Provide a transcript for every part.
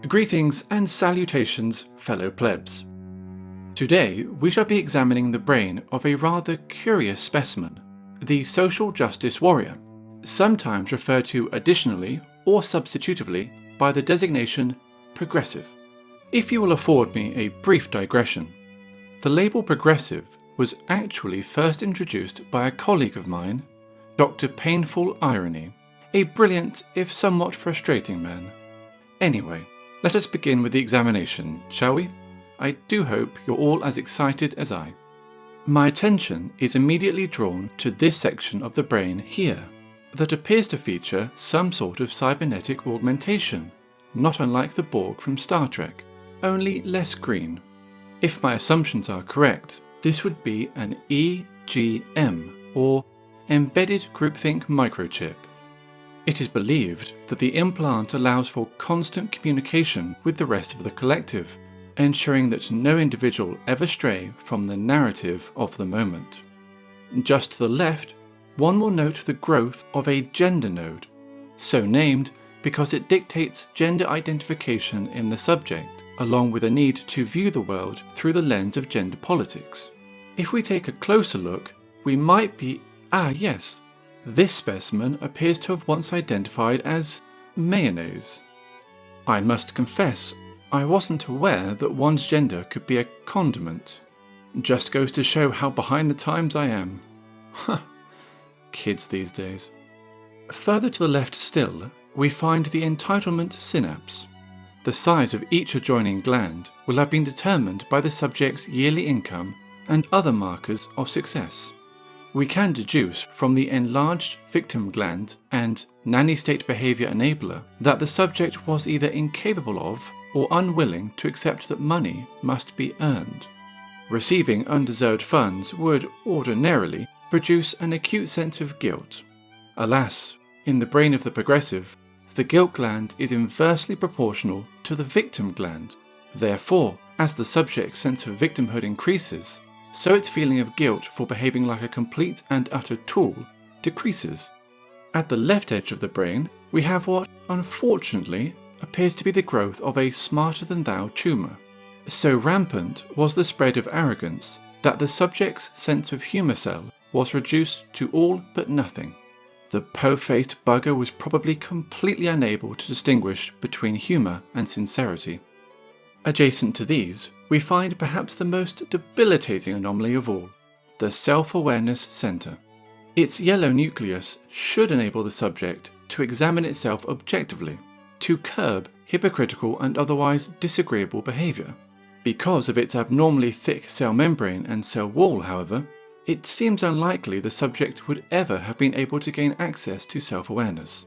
Greetings and salutations, fellow plebs. Today we shall be examining the brain of a rather curious specimen, the social justice warrior, sometimes referred to additionally or substitutively by the designation progressive. If you will afford me a brief digression, the label progressive was actually first introduced by a colleague of mine, Dr. Painful Irony, a brilliant if somewhat frustrating man. Anyway, let us begin with the examination, shall we? I do hope you're all as excited as I. My attention is immediately drawn to this section of the brain here, that appears to feature some sort of cybernetic augmentation, not unlike the Borg from Star Trek, only less green. If my assumptions are correct, this would be an EGM, or Embedded Groupthink Microchip. It is believed that the implant allows for constant communication with the rest of the collective, ensuring that no individual ever stray from the narrative of the moment. Just to the left, one will note the growth of a gender node, so named because it dictates gender identification in the subject, along with a need to view the world through the lens of gender politics. If we take a closer look, we might be, yes, this specimen appears to have once identified as mayonnaise. I must confess, I wasn't aware that one's gender could be a condiment. Just goes to show how behind the times I am. Kids these days. Further to the left still, we find the entitlement synapse. The size of each adjoining gland will have been determined by the subject's yearly income and other markers of success. We can deduce from the enlarged victim gland and nanny state behavior enabler that the subject was either incapable of or unwilling to accept that money must be earned. Receiving undeserved funds would ordinarily produce an acute sense of guilt. Alas, in the brain of the progressive, the guilt gland is inversely proportional to the victim gland. Therefore, as the subject's sense of victimhood increases, so its feeling of guilt for behaving like a complete and utter tool decreases. At the left edge of the brain, we have what, unfortunately, appears to be the growth of a smarter-than-thou tumour. So rampant was the spread of arrogance that the subject's sense of humour cell was reduced to all but nothing. The po-faced bugger was probably completely unable to distinguish between humour and sincerity. Adjacent to these, we find perhaps the most debilitating anomaly of all, the self-awareness centre. Its yellow nucleus should enable the subject to examine itself objectively, to curb hypocritical and otherwise disagreeable behaviour. Because of its abnormally thick cell membrane and cell wall, however, it seems unlikely the subject would ever have been able to gain access to self-awareness.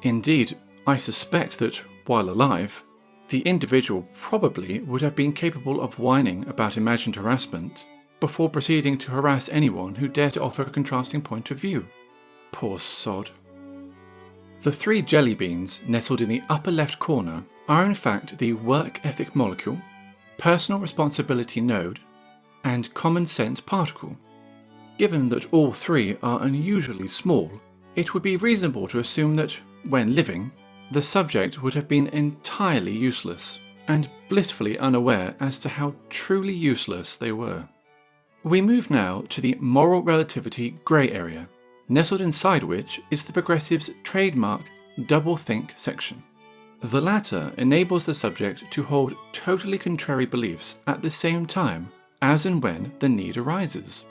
Indeed, I suspect that, while alive, the individual probably would have been capable of whining about imagined harassment before proceeding to harass anyone who dared to offer a contrasting point of view. Poor sod. The three jelly beans nestled in the upper left corner are in fact the work ethic molecule, personal responsibility node, and common sense particle. Given that all three are unusually small, it would be reasonable to assume that, when living, the subject would have been entirely useless, and blissfully unaware as to how truly useless they were. We move now to the moral relativity grey area, nestled inside which is the progressive's trademark double-think section. The latter enables the subject to hold totally contrary beliefs at the same time, as and when the need arises.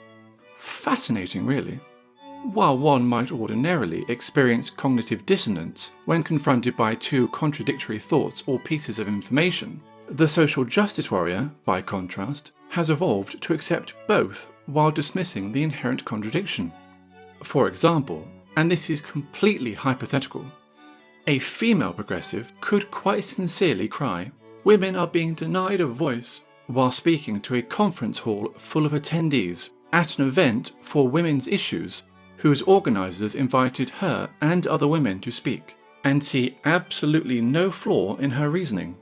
Fascinating, really. While one might ordinarily experience cognitive dissonance when confronted by two contradictory thoughts or pieces of information, the social justice warrior, by contrast, has evolved to accept both while dismissing the inherent contradiction. For example, and this is completely hypothetical, a female progressive could quite sincerely cry, "Women are being denied a voice," while speaking to a conference hall full of attendees at an event for women's issues whose organisers invited her and other women to speak, and see absolutely no flaw in her reasoning.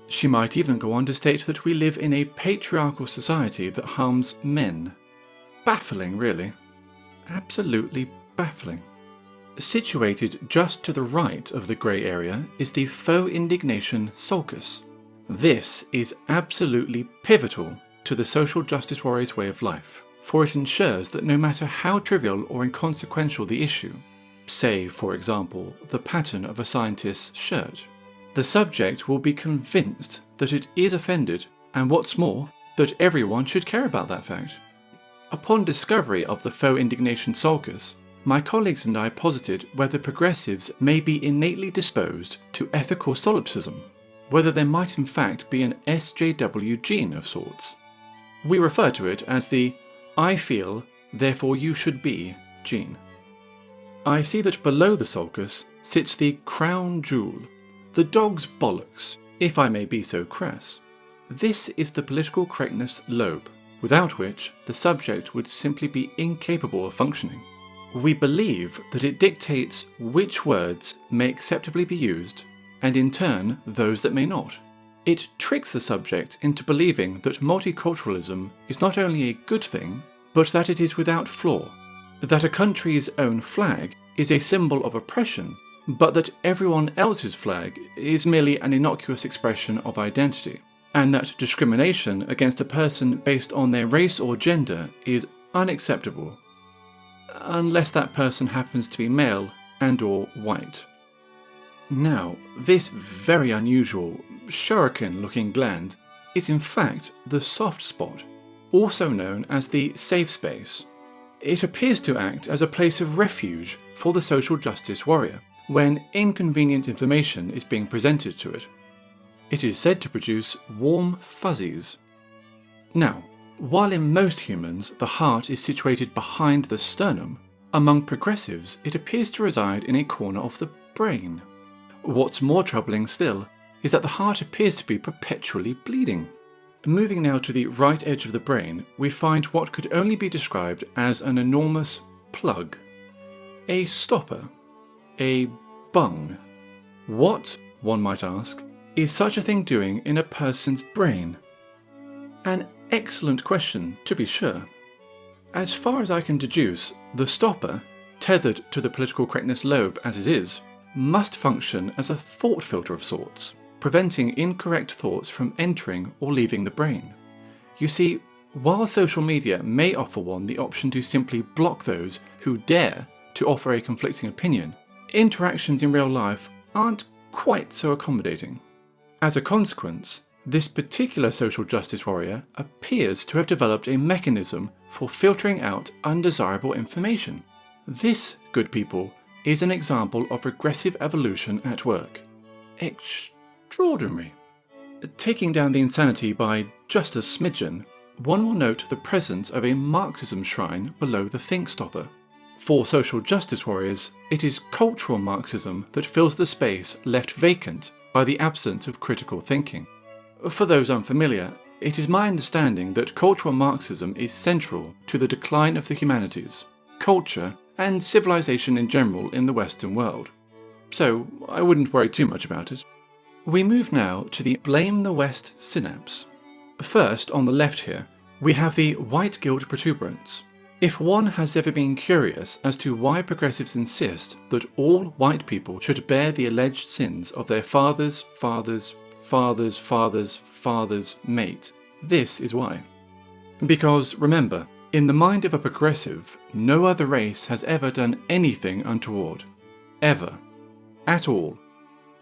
She might even go on to state that we live in a patriarchal society that harms men. Baffling, really. Absolutely baffling. Situated just to the right of the grey area is the faux indignation sulcus. This is absolutely pivotal to the social justice warrior's way of life, for it ensures that no matter how trivial or inconsequential the issue, say, for example, the pattern of a scientist's shirt, the subject will be convinced that it is offended, and what's more, that everyone should care about that fact. Upon discovery of the faux indignation sulcus, my colleagues and I posited whether progressives may be innately disposed to ethical solipsism, whether there might in fact be an SJW gene of sorts. We refer to it as the I feel, therefore you should be gene. I see that below the sulcus sits the crown jewel, the dog's bollocks, if I may be so crass. This is the political correctness lobe, without which the subject would simply be incapable of functioning. We believe that it dictates which words may acceptably be used, and in turn those that may not. It tricks the subject into believing that multiculturalism is not only a good thing, but that it is without flaw, that a country's own flag is a symbol of oppression, but that everyone else's flag is merely an innocuous expression of identity, and that discrimination against a person based on their race or gender is unacceptable, unless that person happens to be male and/or white. Now, this very unusual, shuriken-looking gland is in fact the soft spot, also known as the safe space. It appears to act as a place of refuge for the social justice warrior when inconvenient information is being presented to it. It is said to produce warm fuzzies. Now, while in most humans the heart is situated behind the sternum, among progressives it appears to reside in a corner of the brain. What's more troubling still is that the heart appears to be perpetually bleeding. Moving now to the right edge of the brain, we find what could only be described as an enormous plug. A stopper. A bung. What, one might ask, is such a thing doing in a person's brain? An excellent question, to be sure. As far as I can deduce, the stopper, tethered to the political correctness lobe as it is, must function as a thought filter of sorts, preventing incorrect thoughts from entering or leaving the brain. You see, while social media may offer one the option to simply block those who dare to offer a conflicting opinion, interactions in real life aren't quite so accommodating. As a consequence, this particular social justice warrior appears to have developed a mechanism for filtering out undesirable information. This, good people, is an example of regressive evolution at work. Extraordinary. Taking down the insanity by just a smidgen, one will note the presence of a Marxism shrine below the think stopper. For social justice warriors, it is cultural Marxism that fills the space left vacant by the absence of critical thinking. For those unfamiliar, it is my understanding that cultural Marxism is central to the decline of the humanities, culture, and civilization in general in the Western world. So I wouldn't worry too much about it. We move now to the Blame the West synapse. First, on the left here, we have the white guilt protuberance. If one has ever been curious as to why progressives insist that all white people should bear the alleged sins of their father's mate, this is why. Because, remember, in the mind of a progressive, no other race has ever done anything untoward. Ever. At all.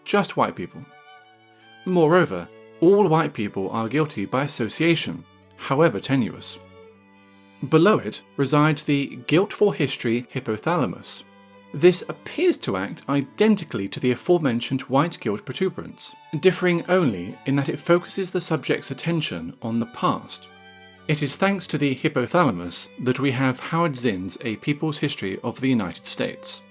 Just white people. Moreover, all white people are guilty by association, however tenuous. Below it resides the guilt for history hypothalamus. This appears to act identically to the aforementioned white guilt protuberance, differing only in that it focuses the subject's attention on the past. It is thanks to the hypothalamus that we have Howard Zinn's A People's History of the United States.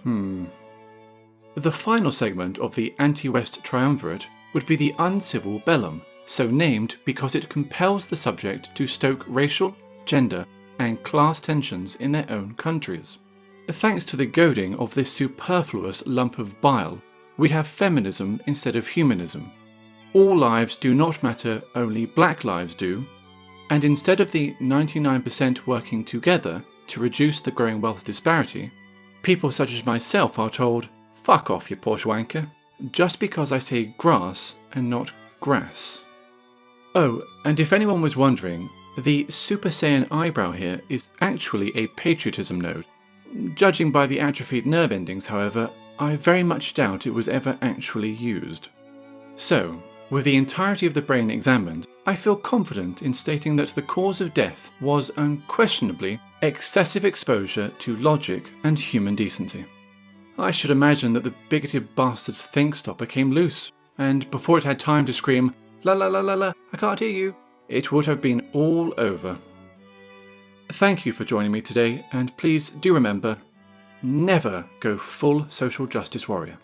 The final segment of the anti-West triumvirate would be the uncivil bellum, so named because it compels the subject to stoke racial, gender, and class tensions in their own countries. Thanks to the goading of this superfluous lump of bile, we have feminism instead of humanism. All lives do not matter, only black lives do. And instead of the 99% working together to reduce the growing wealth disparity, People such as myself are told, "Fuck off, you posh wanker," just because I say grass and not grass. Oh, and if anyone was wondering, the Super Saiyan eyebrow here is actually a patriotism node. Judging by the atrophied nerve endings, however, I very much doubt it was ever actually used. So, with the entirety of the brain examined, I feel confident in stating that the cause of death was unquestionably excessive exposure to logic and human decency. I should imagine that the bigoted bastard's think stopper came loose, and before it had time to scream, "La la la la la, I can't hear you," it would have been all over. Thank you for joining me today, and please do remember, never go full social justice warrior.